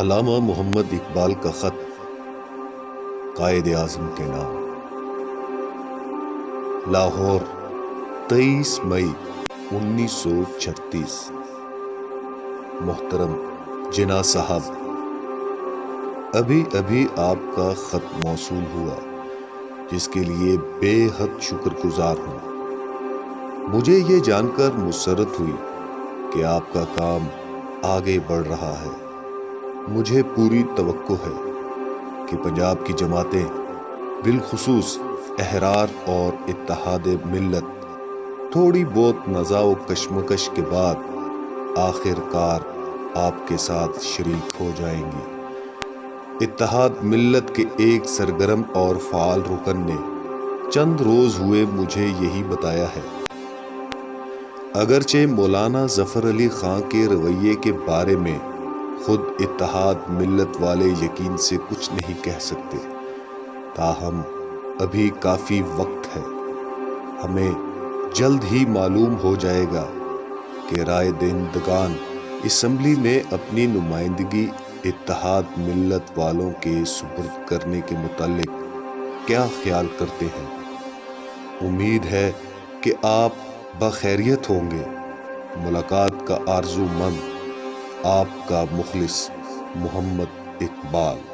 علامہ محمد اقبال کا خط قائد اعظم کے نام۔ لاہور، 23 مئی 1936۔ محترم جناح صاحب، ابھی ابھی آپ کا خط موصول ہوا، جس کے لیے بے حد شکر گزار ہوں۔ مجھے یہ جان کر مسرت ہوئی کہ آپ کا کام آگے بڑھ رہا ہے۔ مجھے پوری توقع ہے کہ پنجاب کی جماعتیں، بالخصوص احرار اور اتحاد ملت، تھوڑی بہت نزاع و کشمکش کے بعد آخر کار آپ کے ساتھ شریک ہو جائیں گی۔ اتحاد ملت کے ایک سرگرم اور فعال رکن نے چند روز ہوئے مجھے یہی بتایا ہے۔ اگرچہ مولانا ظفر علی خان کے رویے کے بارے میں خود اتحاد ملت والے یقین سے کچھ نہیں کہہ سکتے، تاہم ابھی کافی وقت ہے۔ ہمیں جلد ہی معلوم ہو جائے گا کہ رائے دہندگان اسمبلی میں اپنی نمائندگی اتحاد ملت والوں کے سپرد کرنے کے متعلق کیا خیال کرتے ہیں۔ امید ہے کہ آپ بخیریت ہوں گے۔ ملاقات کا آرزو مند، آپ کا مخلص محمد اقبال۔